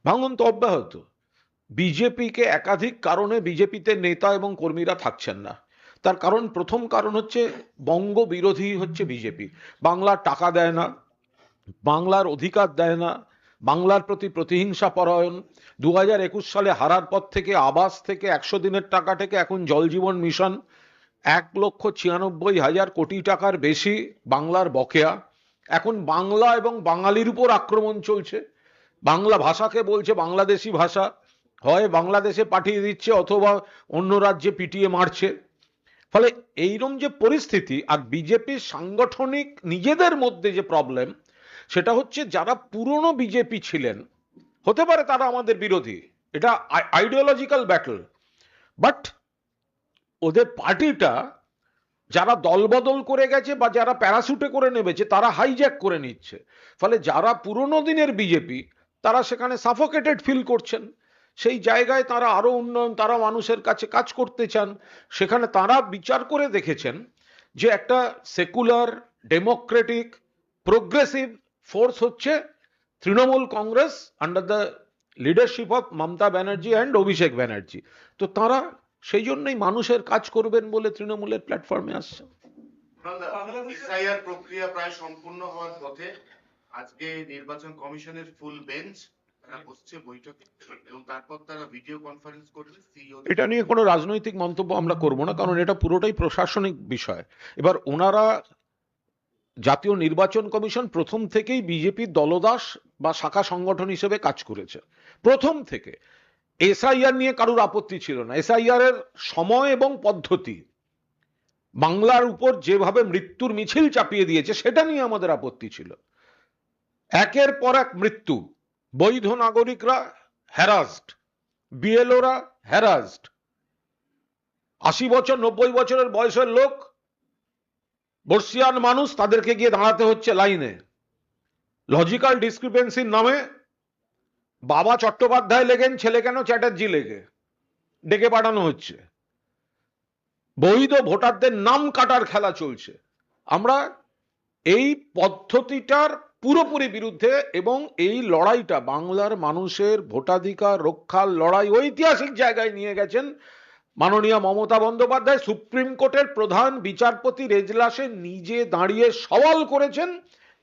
ভাঙন তো অব্যাহত। বিজেপিকে একাধিক কারণে বিজেপিতে নেতা এবং কর্মীরা থাকছেন না। তার কারণ, প্রথম কারণ হচ্ছে বঙ্গ বিরোধী হচ্ছে বিজেপি। বাংলার টাকা দেয় না, বাংলার অধিকার দেয় না, বাংলার প্রতি প্রতিহিংসা পরায়ণ। 2021 সালে হারার পর থেকে আবাস থেকে 100 দিনের টাকা থেকে এখন জল জীবন মিশন 1,96,000 কোটি টাকার বেশি বাংলার বকেয়া। এখন বাংলা এবং বাঙালির উপর আক্রমণ চলছে। বাংলা ভাষাকে বলছে বাংলাদেশি ভাষা, হয় বাংলাদেশে পাঠিয়ে দিচ্ছে অথবা অন্য রাজ্যে পিটিয়ে মারছে। ফলে এইরকম যে পরিস্থিতি, আর বিজেপির সাংগঠনিক নিজেদের মধ্যে যে প্রবলেম, সেটা হচ্ছে যারা পুরনো বিজেপি ছিলেন, হতে পারে তারা আমাদের বিরোধী, এটা আইডিওলজিক্যাল ব্যাটল, বাট ওদের পার্টিটা যারা দলবদল করে গেছে বা যারা প্যারাশুটে করে নেমেছে তারা হাইজ্যাক করে নিচ্ছে। ফলে যারা পুরনো দিনের বিজেপি তারা সেখানে সাফোকেটেড ফিল করছেন। সেই জায়গায় তারা আরো উন্নয়ন, তারা মানুষের কাছে কাজ করতে চান। সেখানে তারা বিচার করে দেখেছেন যে একটা সেকুলার, ডেমোক্রেটিক, প্রোগ্রেসিভ ফোর্স হচ্ছে Trinamool Congress under the leadership of Mamata Banerjee and Abhishek Banerjee. তো তারা সেই জন্যই মানুষের কাজ করবেন বলে তৃণমূলের প্ল্যাটফর্মে আসছে। এসআইআর প্রক্রিয়া প্রায় সম্পূর্ণ হওয়ার পথে। আজকে নির্বাচন কমিশনের ফুল বেঞ্চ তারা বসছে বৈঠকে এবং তারপর তারা ভিডিও কনফারেন্স করবে। এটা নিয়ে কোনো রাজনৈতিক মন্তব্য আমরা করব না, কারণ এটা পুরোটাই প্রশাসনিক বিষয়। এবার ওনারা, জাতীয় নির্বাচন কমিশন প্রথম থেকেই বিজেপির দলদাস বা শাখা সংগঠন হিসেবে কাজ করেছে প্রথম থেকে। এসআইআর নিয়ে কারুর আপত্তি ছিল না। এসআইআর এর সময় এবং পদ্ধতি, বাংলার উপর যেভাবে মৃত্যুর মিছিল চাপিয়ে দিয়েছে সেটা নিয়ে আমাদের আপত্তি ছিল। একের পর এক মৃত্যু, বৈধ নাগরিকরা হ্যারাসড, বিএলওরা হ্যারাসড, 80 বছর 90 বছরের বয়সের লোক, বর্ষিয়ান মানুষ, তাদেরকে গিয়ে দাঁড়াতে হচ্ছে লাইনে। লজিক্যাল ডিসক্রিপেন্সির নামে বাবা চট্টোপাধ্যায় লেগেন, ছেলে কেন চ্যাটার্জি লেগে, ডেকে পাঠানো হচ্ছে। বৈধ ভোটারদের নাম কাটার খেলা চলছে। আমরা এই পদ্ধতিটার পুরোপুরি বিরুদ্ধে, এবং এই লড়াইটা বাংলার মানুষের ভোটাধিকার রক্ষার লড়াই ঐতিহাসিক জায়গায় নিয়ে গেছেন মাননীয় মমতা বন্দ্যোপাধ্যায়। সুপ্রিম কোর্টের প্রধান বিচারপতির এজলাসে নিজে দাঁড়িয়ে সওয়াল করেছেন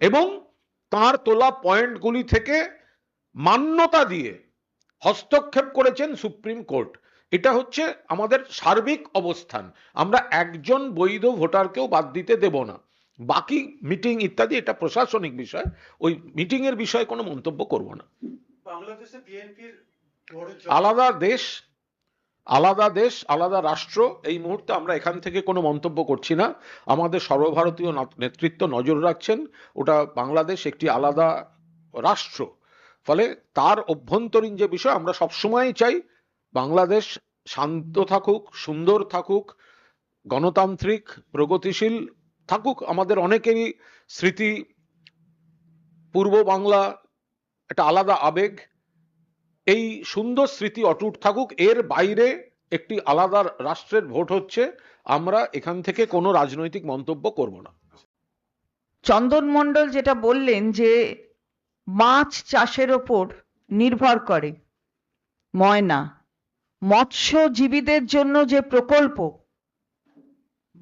এবং তার তোলা পয়েন্টগুলি থেকে মান্যতা দিয়ে হস্তক্ষেপ করেছেন সুপ্রিম কোর্ট। এটা হচ্ছে আমাদের সার্বিক অবস্থান। আমরা একজন বৈধ ভোটারকেও বাদ দিতে দেব না। বাকি মিটিং ইত্যাদি এটা প্রশাসনিক বিষয়, ওই মিটিং এর বিষয়ে কোনো মন্তব্য করব না। বাংলাদেশে বিএনপির আলাদা দেশ, আলাদা দেশ, আলাদা রাষ্ট্র, এই মুহূর্তে আমরা এখান থেকে কোনো মন্তব্য করছি না। আমাদের সর্বভারতীয় নেতৃত্ব নজর রাখছেন, ওটা বাংলাদেশ একটি আলাদা রাষ্ট্র। ফলে তার অভ্যন্তরীণ যে বিষয়, আমরা সবসময় চাই বাংলাদেশ শান্ত থাকুক, সুন্দর থাকুক, গণতান্ত্রিক প্রগতিশীল থাকুক। আমাদের অনেকেরই স্মৃতি, পূর্ব বাংলা একটা আলাদা আবেগ, এই সুন্দর স্মৃতি অটুট থাকুক। এর বাইরে একটি আলাদা রাষ্ট্রের ভোট হচ্ছে, আমরা এখান থেকে কোনো রাজনৈতিক মন্তব্য করব না। চন্দন মণ্ডল যেটা বললেন যে মাছ চাষের ওপর নির্ভর করে ময়না, মৎস্যজীবীদের জন্য যে প্রকল্প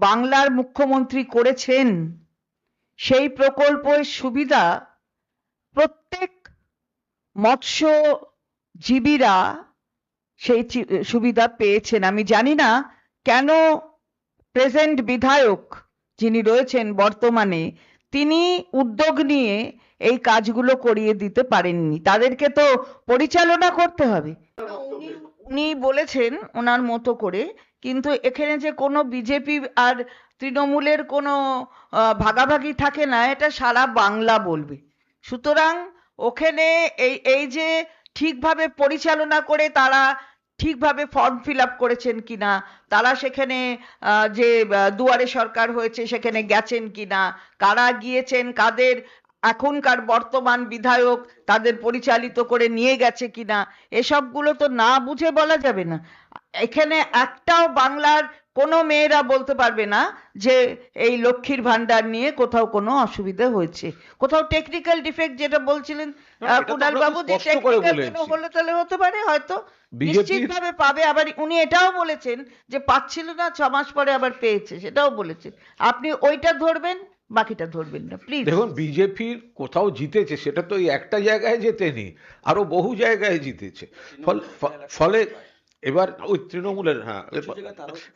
বাংলার মুখ্যমন্ত্রী করেছেন, সেই প্রকল্পের সুবিধা প্রত্যেক মৎস্যজীবীরা সেই সুবিধা পেয়েছেন। আমি জানি না কেন প্রেজেন্ট বিধায়ক যিনি রয়েছেন বর্তমানে, তিনি উদ্যোগ নিয়ে এই কাজগুলো করিয়ে দিতে পারেননি। তাদেরকে তো পরিচালনা করতে হবে। উনি বলেছেন ওনার মতো করে, কিন্তু এখানে যে কোনো বিজেপি আর তৃণমূলের কোনো ভাগাভাগি থাকে না, এটা সারা বাংলা বলবে। সুতরাং ওখানে এই যে ঠিকভাবে পরিচালনা করে তারা ঠিকভাবে ফর্ম ফিল আপ করেছেন কিনা, তারা সেখানে যে দুয়ারে সরকার হয়েছে সেখানে গেছেন কিনা, কারা গিয়েছেন, কাদের এখনকার বর্তমান বিধায়ক তাদের পরিচালিত করে নিয়ে গেছে কিনা, এসবগুলো তো না বুঝে বলা যাবে না। এখানে একটাও বাংলার কোনো মেয়েরা বলতে পারবে না যে এই লক্ষ্মীর ভান্ডার নিয়ে কোথাও কোনো অসুবিধা হয়েছে, কোথাও টেকনিক্যাল ডিফেক্ট যেটা বলছিলেন না, এটা তো কুণাল আমরা বাবু, খুব যে স্পষ্ট করে টেকনিক্যাল কোনো বলেছি। হলে তাহলে হতে পারে হয়তো, বিজেপির নিশ্চিতভাবে পাবে। আবার উনি এটাও বলেছেন যে পাচ্ছিল না, 6 মাস পরে আবার পেয়েছে, সেটাও বলেছেন। আপনি ওইটা ধরবেন, বাকিটা ধরবেন না প্লিজ। দেখুন, বিজেপির কোথাও জিতেছে সেটা তো এই একটা জায়গায় জেতেনি, আরো বহু জায়গায় জিতেছে। ফলে এবার ওই তৃণমূলের, হ্যাঁ,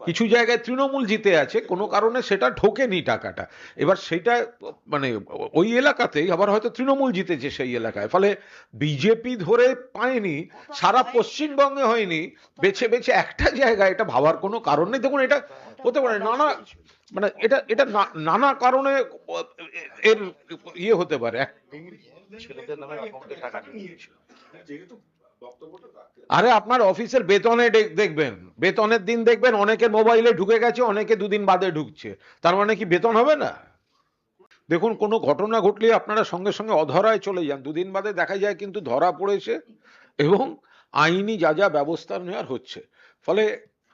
কিছু জায়গায় তৃণমূল জিতে আছে, কোনো কারণে সেটা ঢোকেনি টাকাটা। এবার সেটা মানে ওই এলাকাতেই আবার হয়তো তৃণমূল জিতেছে সেই এলাকায়, ফলে বিজেপি ধরে পায়নি, সারা পশ্চিমবঙ্গে হয়নি, বেছে বেছে একটা জায়গায়, এটা ভাবার কোনো কারণ নেই। দেখুন, এটা হতে পারে নানা, মানে এটা এটা নানা কারণে এর ইয়ে হতে পারে। আরে আপনার অফিসের বেতনে দেখবেন, বেতনের দিন দেখবেন অনেকের মোবাইলে ঢুকে গেছে, অনেকে দুদিন বাদে ঢুকছে, তার মানে কি বেতন হবে না? দেখুন, কোনো ঘটনা ঘটলে আপনারা সঙ্গে সঙ্গে অধরায় চলে যান, দুদিন বাদে দেখা যায় কিন্তু ধরা পড়েছে এবং আইনি যা যা ব্যবস্থা নেওয়ার হচ্ছে। ফলে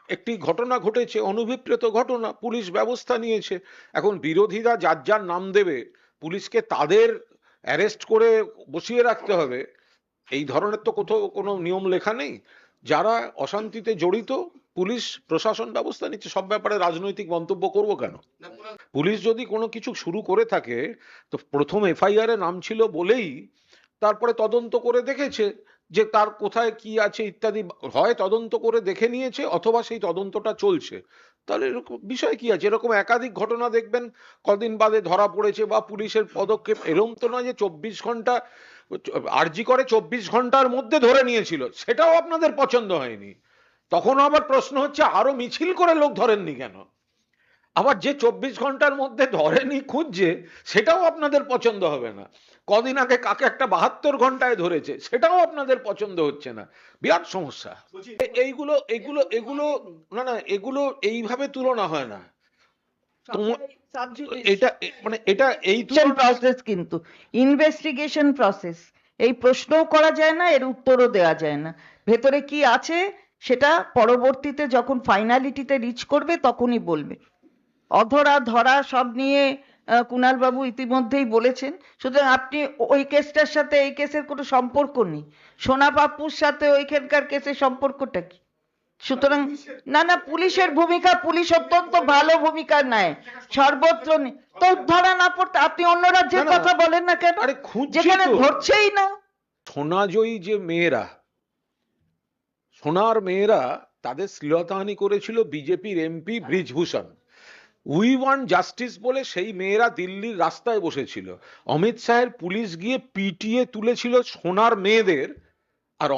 একটি ঘটনা ঘটেছে, অনভিপ্রেত ঘটনা, পুলিশ ব্যবস্থা নিয়েছে। এখন বিরোধীরা যার যার নাম দেবে, পুলিশকে তাদের অ্যারেস্ট করে বসিয়ে রাখতে হবে, এই ধরনের তো কোথাও কোনো নিয়ম লেখা নেই। যারা অশান্তিতে জড়িত, পুলিশ প্রশাসন ব্যবস্থা নিচ্ছে, সব ব্যাপারে রাজনৈতিক মন্তব্য করব কেন? না, কুণাল, পুলিশ যদি কোনো কিছু শুরু করে থাকে, তো প্রথম এফআইআর এ নাম ছিল বলেই তারপরে তদন্ত করে দেখেছে যে তার কোথায় কি আছে ইত্যাদি, হয় তদন্ত করে দেখে নিয়েছে অথবা সেই তদন্তটা চলছে। তাহলে এরকম বিষয় কি আছে? এরকম একাধিক ঘটনা দেখবেন কদিন বাদে ধরা পড়েছে বা পুলিশের পদক্ষেপ, এরকম তো নয় যে 24 ঘন্টা, আরজি করে 24 ঘন্টার মধ্যে ধরে নিয়েছিল, সেটাও আপনাদের পছন্দ হয়নি। তখন আবার প্রশ্ন হচ্ছে আরো মিছিল করে লোক ধরেননি কেন? আবার যে 24 ঘন্টার মধ্যে ধরেনি খুঁজছে, সেটাও আপনাদের পছন্দ হবে না। কদিন আগে কাকে একটা 72 ঘন্টায় ধরেছে, সেটাও আপনাদের পছন্দ হচ্ছে না। বিরাট সমস্যা। এইগুলো এগুলো এগুলো না না, এগুলো এইভাবে তুলনা হয় না। এটা মানে এটা এই প্রসেস, কিন্তু ইনভেস্টিগেশন প্রসেস, এই প্রশ্নও করা যায় না, এর উত্তরও দেওয়া যায় না। ভেতরে কি আছে সেটা পরবর্তীতে যখন ফাইনালিটিতে রিচ করবে তখনই বলবে। অধরা ধরা সব নিয়ে কুণাল বাবু ইতিমধ্যেই বলেছেন। সুতরাং আপনি ওই কেসটার সাথে এই কেসের কোনো সম্পর্ক নেই, সোনা পাপ্পুর সাথে ওইখানকার কেসের সম্পর্কটা কি? সুতরাং না না, পুলিশের ভূমিকা, পুলিশ অত্যন্ত ভালো ভূমিকা নেয় সর্বত্র। তো ধরা না পড়তে আপনি অন্য রাজ্যের না, না, কথা বলেন না কেন, আরে খুঁজছি যেখানে তো। ধরছেই না। সোনাজয়ী যে মেয়েরা, সোনার মেয়েরা, তাদের শ্লীলতাহানি করেছিল বিজেপির MP Brij Bhushan. We want justice বলে সেই মেয়েরা দিল্লির রাস্তায় বসেছিল, অমিত শাহের পুলিশ গিয়ে পিটিয়ে তুলেছিল সোনার মেয়েদের, আর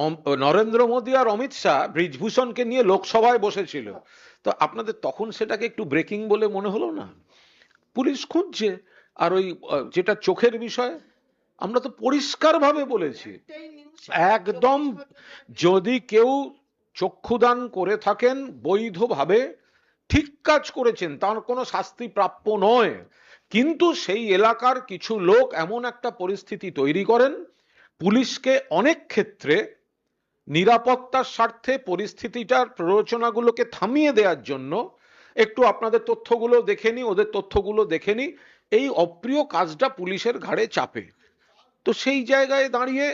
নরেন্দ্র মোদী আর অমিত শাহ ব্রিজভূষণকে নিয়ে লোকসভায় বসেছিল। তো আপনাদের তখন সেটাকে একটু ব্রেকিং বলে মনে হলো না? পুলিশ খুঁজছে। আর ওই যেটা চোখের বিষয়, আমরা তো পরিষ্কারভাবে বলেছি, একদম, যদি কেউ চক্ষুদান করে থাকেন বৈধভাবে, ঠিক কাজ করেছেন, তার কোনো শাস্তি প্রাপ্য নয়। কিন্তু সেই এলাকার কিছু লোক এমন একটা পরিস্থিতি তৈরি করেন, পুলিশকে অনেক ক্ষেত্রে নিরাপত্তার স্বার্থে পরিস্থিতিটার প্ররোচনাগুলোকে থামিয়ে দেওয়ার জন্য, একটু আপনাদের তথ্যগুলো দেখে নি, ওদের তথ্যগুলো দেখে নি, এই অপ্রিয় কাজটা পুলিশের ঘাড়ে চাপে। তো সেই জায়গায় দাঁড়িয়ে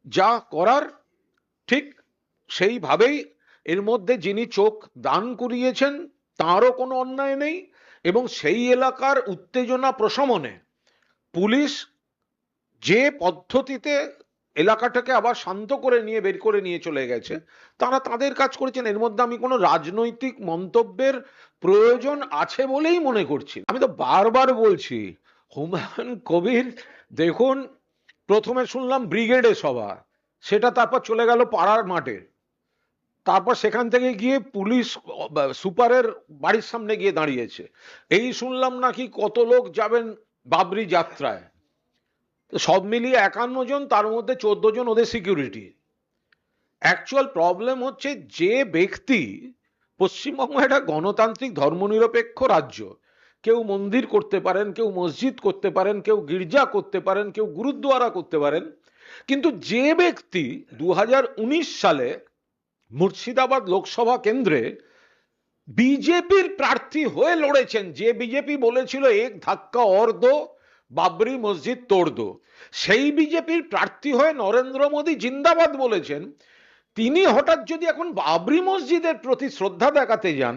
যা করার ঠিক সেইভাবেই, এর মধ্যে যিনি চোখ দান করিয়েছেন তারও কোনো অন্যায় নেই, এবং সেই এলাকার উত্তেজনা প্রশমনে পুলিশ যে পদ্ধতিতে এলাকাটাকে আবার শান্ত করে নিয়ে বের করে নিয়ে চলে গেছে, তারা তাদের কাজ করেছেন। এর মধ্যে আমি কোনো রাজনৈতিক মন্তব্যের প্রয়োজন আছে বলেই মনে করছি। আমি তো বারবার বলছি, হুমায়ুন কবির, দেখুন, প্রথমে শুনলাম ব্রিগেডে সভা, সেটা তারপর চলে গেল পাড়ার মাঠে, তারপর সেখান থেকে গিয়ে পুলিশ সুপারের বাড়ির সামনে গিয়ে দাঁড়িয়েছে। এই শুনলাম নাকি কত লোক যাবেন বাবরি যাত্রায়। সব মিলিয়ে 51 জন, তার মধ্যে 14 জন ওদের সিকিউরিটি। অ্যাকচুয়াল প্রবলেম হচ্ছে, যে ব্যক্তি, পশ্চিমবঙ্গ একটা গণতান্ত্রিক ধর্মনিরপেক্ষ রাজ্য, কেউ মন্দির করতে পারেন, কেউ মসজিদ করতে পারেন, কেউ গির্জা করতে পারেন, কেউ গুরুদ্বারা করতে পারেন, কিন্তু যে ব্যক্তি 2019 সালে মুর্শিদাবাদ লোকসভা কেন্দ্রে বিজেপির প্রার্থী হয়ে লড়েছেন, যে বিজেপি বলেছিল এক ধাক্কা অর দো, বাবরি মসজিদ তোড় দো, সেই বিজেপির প্রার্থী হয়ে নরেন্দ্র মোদী জিন্দাবাদ বলেছেন। তিনি হঠাৎ যদি এখন বাবরি মসজিদের প্রতি শ্রদ্ধা দেখাতে যান,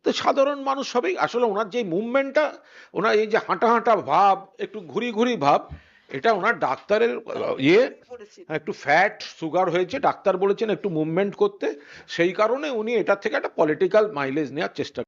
তো সাধারণ মানুষ সবাই আসলে ওনার যে মুভমেন্টটা, ওনার এই যে হাঁটা হাঁটা ভাব, একটু ঘুরি ঘুরি ভাব, এটা ওনার ডাক্তারের একটু ফ্যাট সুগার হয়েছে, ডাক্তার বলেছেন একটু মুভমেন্ট করতে, সেই কারণে উনি এটার থেকে একটা পলিটিক্যাল মাইলেজ নেওয়ার চেষ্টা